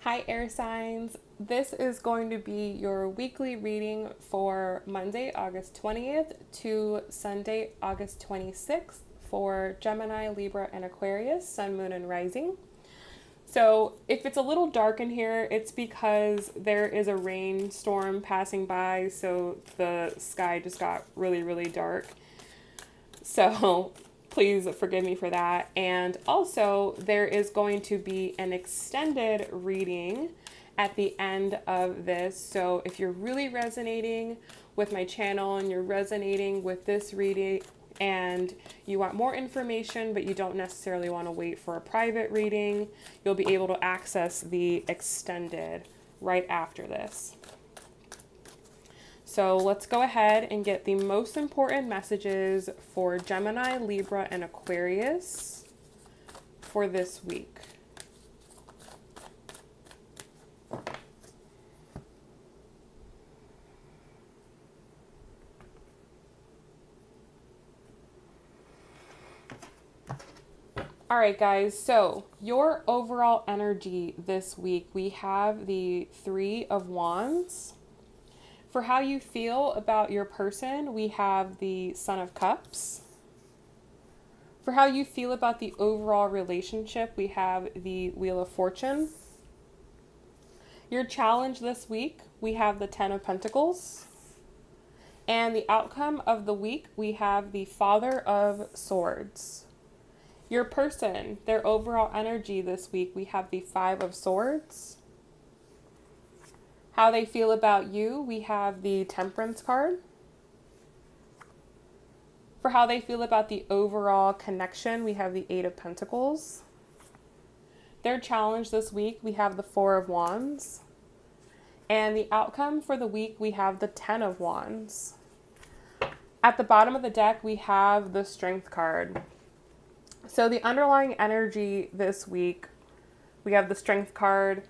Hi, air signs. This is going to be your weekly reading for Monday, August 20th to Sunday, August 26th for Gemini, Libra, and Aquarius, Sun, Moon, and Rising. So if it's a little dark in here, it's because there is a rainstorm passing by, so the sky just got really, really dark. So please forgive me for that. And also, there is going to be an extended reading at the end of this. So if you're really resonating with my channel and you're resonating with this reading and you want more information, but you don't necessarily want to wait for a private reading, you'll be able to access the extended right after this. So let's go ahead and get the most important messages for Gemini, Libra, and Aquarius for this week. All right, guys, so your overall energy this week, we have the Three of Wands. For how you feel about your person, we have the Son of Cups. For how you feel about the overall relationship, we have the Wheel of Fortune. Your challenge this week, we have the Ten of Pentacles. And the outcome of the week, we have the Father of Swords. Your person, their overall energy this week, we have the Five of Swords. How they feel about you, we have the Temperance card. For how they feel about the overall connection, we have the Eight of Pentacles. Their challenge this week, we have the Four of Wands. And the outcome for the week, we have the Ten of Wands. At the bottom of the deck, we have the Strength card. So the underlying energy this week, we have the Strength card,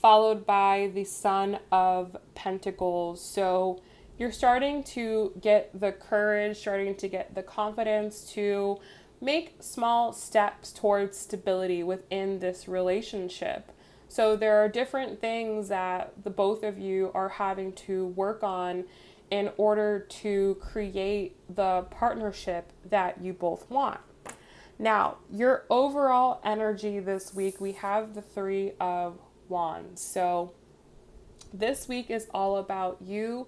followed by the Son of Pentacles. So you're starting to get the courage, starting to get the confidence to make small steps towards stability within this relationship. So there are different things that the both of you are having to work on in order to create the partnership that you both want. Now, your overall energy this week, we have the Three of Wands. So this week is all about you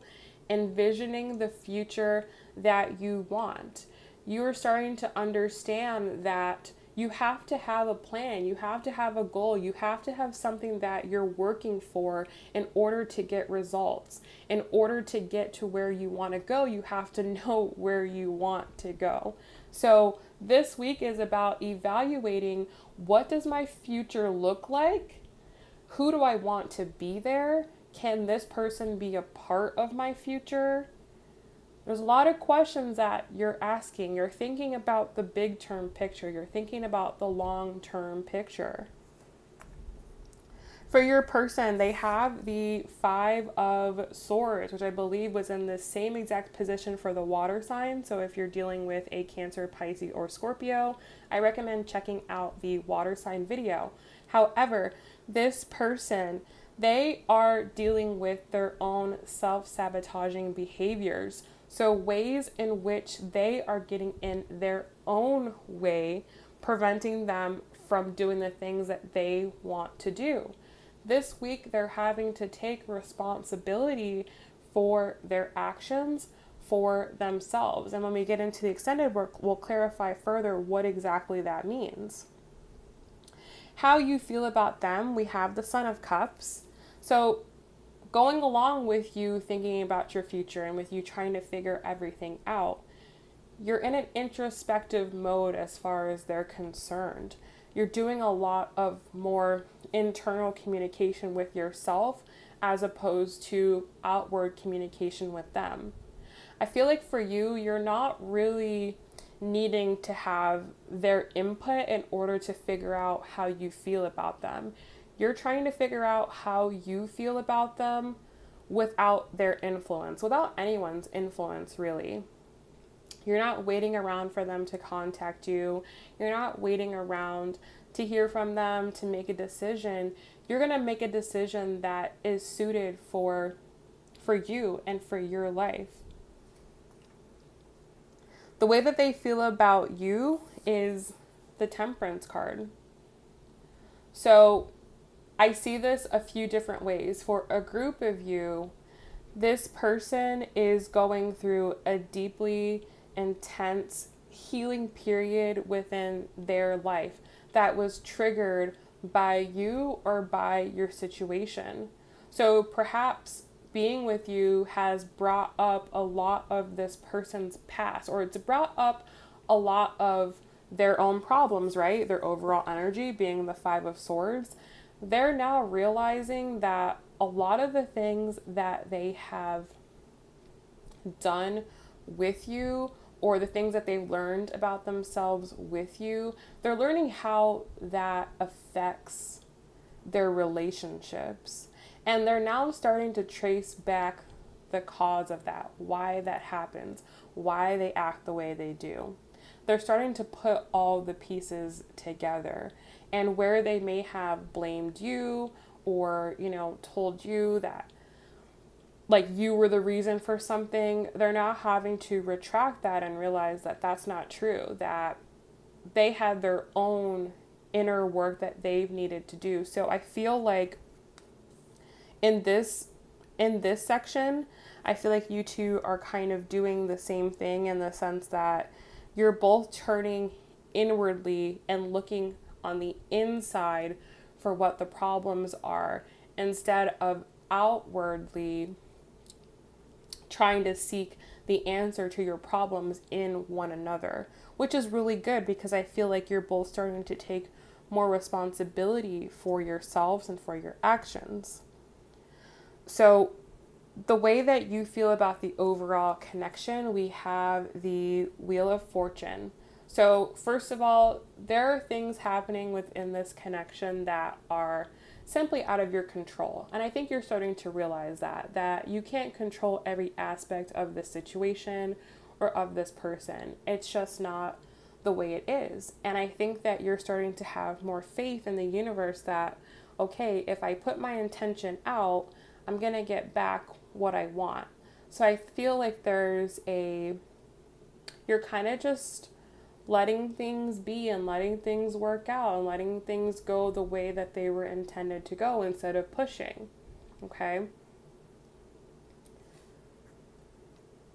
envisioning the future that you want. You are starting to understand that you have to have a plan, you have to have a goal, you have to have something that you're working for in order to get results. In order to get to where you want to go, you have to know where you want to go. So this week is about evaluating, what does my future look like? Who do I want to be there? Can this person be a part of my future? There's a lot of questions that you're asking. You're thinking about the big term picture. You're thinking about the long term picture. For your person, they have the Five of Swords, which I believe was in the same exact position for the water sign. So if you're dealing with a Cancer, Pisces, or Scorpio, I recommend checking out the water sign video. However, this person, they are dealing with their own self-sabotaging behaviors. So ways in which they are getting in their own way, preventing them from doing the things that they want to do. This week, they're having to take responsibility for their actions, for themselves. And when we get into the extended work, we'll clarify further what exactly that means. How you feel about them, we have the Son of Cups. So going along with you thinking about your future and with you trying to figure everything out, you're in an introspective mode as far as they're concerned. You're doing a lot of more internal communication with yourself as opposed to outward communication with them. I feel like for you, you're not really needing to have their input in order to figure out how you feel about them. You're trying to figure out how you feel about them without their influence, without anyone's influence, really. You're not waiting around for them to contact you. You're not waiting around to hear from them, to make a decision, you're going to make a decision that is suited for you and for your life. The way that they feel about you is the Temperance card. So I see this a few different ways. For a group of you, this person is going through a deeply intense healing period within their life that was triggered by you or by your situation. So perhaps being with you has brought up a lot of this person's past, or it's brought up a lot of their own problems, right? Their overall energy being the Five of Swords. They're now realizing that a lot of the things that they have done with you, or the things that they've learned about themselves with you, they're learning how that affects their relationships. And they're now starting to trace back the cause of that, why that happens, why they act the way they do. They're starting to put all the pieces together, and where they may have blamed you or, told you that like you were the reason for something, they're now having to retract that and realize that that's not true, that they had their own inner work that they've needed to do. So I feel like in this section, I feel like you two are kind of doing the same thing, in the sense that you're both turning inwardly and looking on the inside for what the problems are, instead of outwardly trying to seek the answer to your problems in one another, which is really good, because I feel like you're both starting to take more responsibility for yourselves and for your actions. So the way that you feel about the overall connection, we have the Wheel of Fortune. So first of all, there are things happening within this connection that are simply out of your control. And I think you're starting to realize that you can't control every aspect of the situation or of this person. It's just not the way it is. And I think that you're starting to have more faith in the universe that, okay, if I put my intention out, I'm going to get back what I want. So I feel like you're kind of just letting things be and letting things work out and letting things go the way that they were intended to go, instead of pushing. Okay?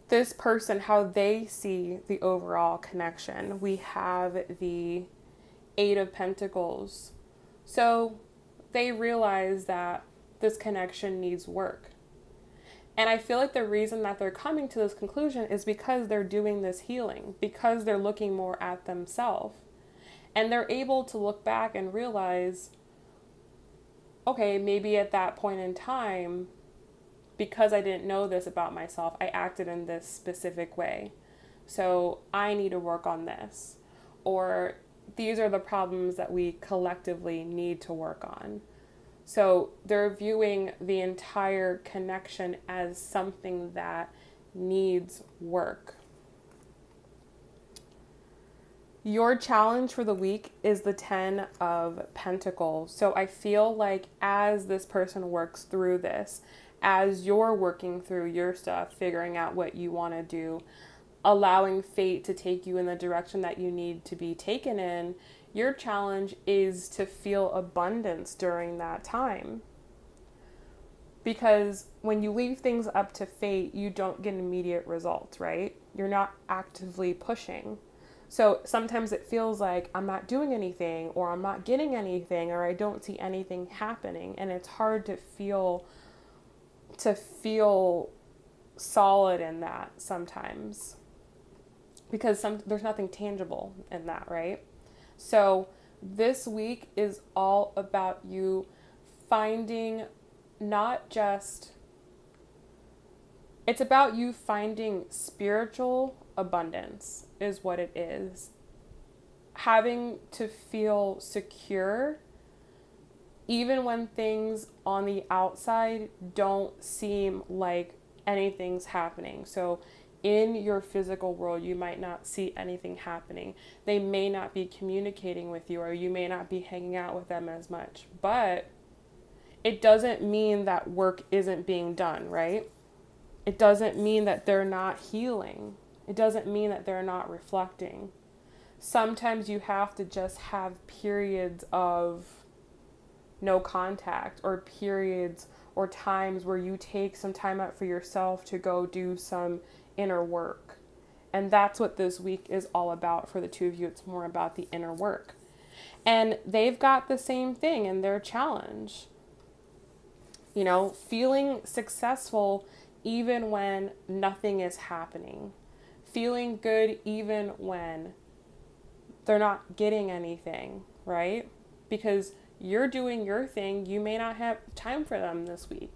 This person, how they see the overall connection, we have the Eight of Pentacles. So they realize that this connection needs work. And I feel like the reason that they're coming to this conclusion is because they're doing this healing, because they're looking more at themselves. And they're able to look back and realize, okay, maybe at that point in time, because I didn't know this about myself, I acted in this specific way. So I need to work on this. Or these are the problems that we collectively need to work on. So they're viewing the entire connection as something that needs work. Your challenge for the week is the 10 of Pentacles. So I feel like as this person works through this, as you're working through your stuff, figuring out what you want to do, allowing fate to take you in the direction that you need to be taken in, your challenge is to feel abundance during that time. Because when you leave things up to fate, you don't get immediate results, right? You're not actively pushing. So sometimes it feels like I'm not doing anything, or I'm not getting anything, or I don't see anything happening. And it's hard to feel solid in that sometimes, because there's nothing tangible in that, right? So this week is all about you finding it's about you finding spiritual abundance is what it is. Having to feel secure even when things on the outside don't seem like anything's happening. So in your physical world, you might not see anything happening. They may not be communicating with you, or you may not be hanging out with them as much. But it doesn't mean that work isn't being done, right? It doesn't mean that they're not healing. It doesn't mean that they're not reflecting. Sometimes you have to just have periods of no contact, or periods or times where you take some time out for yourself to go do some inner work. And that's what this week is all about for the two of you. It's more about the inner work. And they've got the same thing in their challenge. You know, feeling successful even when nothing is happening. Feeling good even when they're not getting anything, right? Because you're doing your thing, you may not have time for them this week.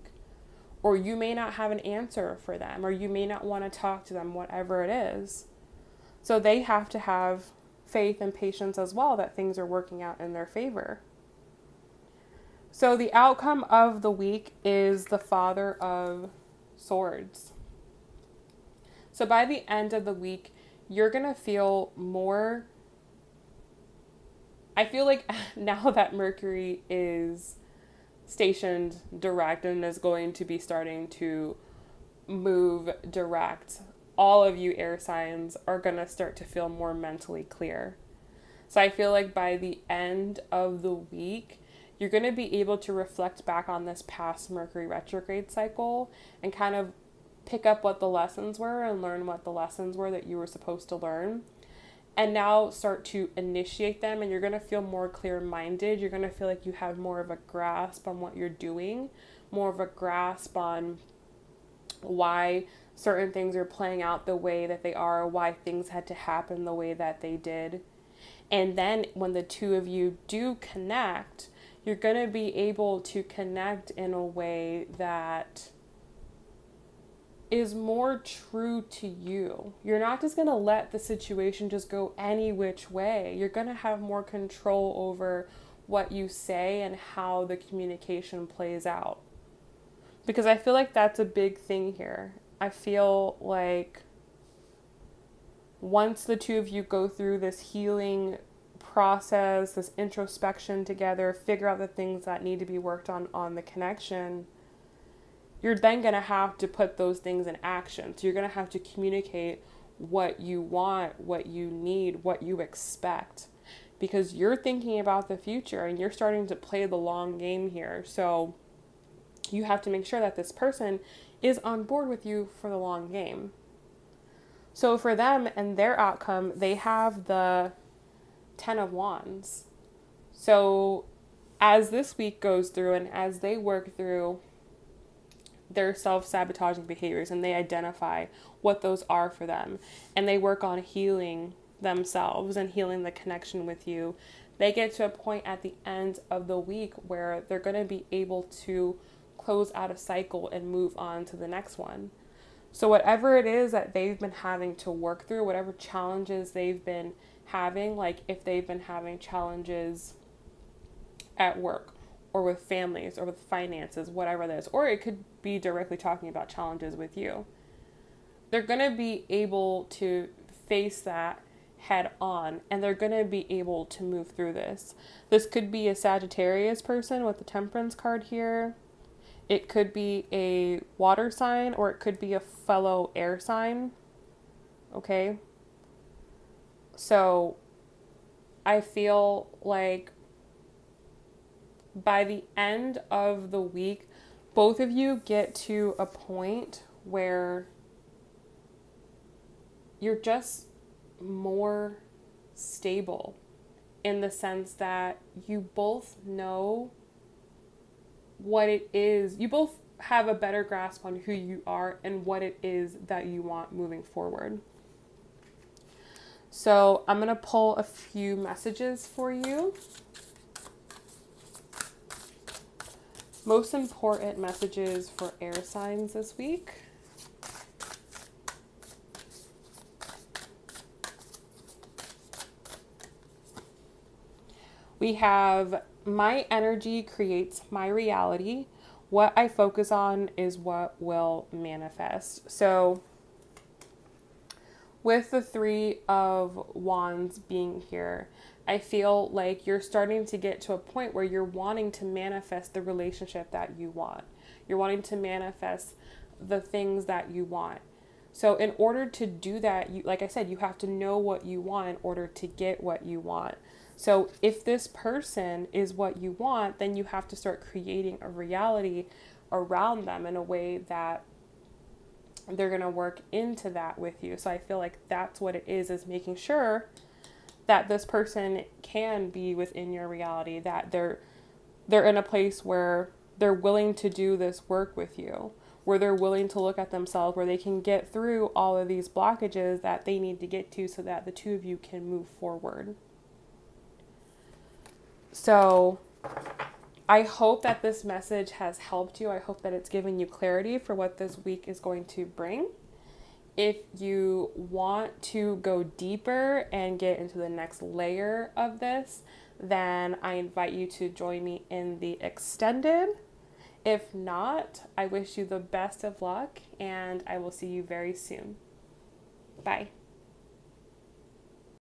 Or you may not have an answer for them, or you may not want to talk to them, whatever it is. So they have to have faith and patience as well that things are working out in their favor. So the outcome of the week is the Father of Swords. So by the end of the week, you're going to feel more. I feel like now that Mercury is stationed direct and is going to be starting to move direct, all of you air signs are going to start to feel more mentally clear. So I feel like by the end of the week, you're going to be able to reflect back on this past Mercury retrograde cycle and kind of pick up what the lessons were and learn what the lessons were that you were supposed to learn. And now start to initiate them, and you're going to feel more clear-minded. You're going to feel like you have more of a grasp on what you're doing, more of a grasp on why certain things are playing out the way that they are, why things had to happen the way that they did. And then when the two of you do connect, you're going to be able to connect in a way that is more true to you. You're not just going to let the situation just go any which way. You're going to have more control over what you say and how the communication plays out. Because I feel like that's a big thing here. I feel like once the two of you go through this healing process, this introspection together, figure out the things that need to be worked on the connection, you're then going to have to put those things in action. So you're going to have to communicate what you want, what you need, what you expect. Because you're thinking about the future and you're starting to play the long game here. So you have to make sure that this person is on board with you for the long game. So for them and their outcome, they have the 10 of Wands. So as this week goes through and as they work through their self-sabotaging behaviors and they identify what those are for them and they work on healing themselves and healing the connection with you, they get to a point at the end of the week where they're going to be able to close out a cycle and move on to the next one. So whatever it is that they've been having to work through, whatever challenges they've been having, like if they've been having challenges at work or with families or with finances, whatever it is, or it could be directly talking about challenges with you, they're going to be able to face that head on and they're going to be able to move through this. This could be a Sagittarius person with the Temperance card here. It could be a water sign, or it could be a fellow air sign. Okay? So I feel like by the end of the week, both of you get to a point where you're just more stable in the sense that you both know what it is. You both have a better grasp on who you are and what it is that you want moving forward. So I'm going to pull a few messages for you. Most important messages for air signs this week. We have, my energy creates my reality. What I focus on is what will manifest. So With the Three of Wands being here, I feel like you're starting to get to a point where you're wanting to manifest the relationship that you want. You're wanting to manifest the things that you want. So in order to do that, you, like I said, you have to know what you want in order to get what you want. So if this person is what you want, then you have to start creating a reality around them in a way that they're going to work into that with you. So I feel like that's what it is making sure that this person can be within your reality, that they're in a place where they're willing to do this work with you, where they're willing to look at themselves, where they can get through all of these blockages that they need to get to so that the two of you can move forward. So I hope that this message has helped you. I hope that it's given you clarity for what this week is going to bring. If you want to go deeper and get into the next layer of this, then I invite you to join me in the extended. If not, I wish you the best of luck, and I will see you very soon. Bye.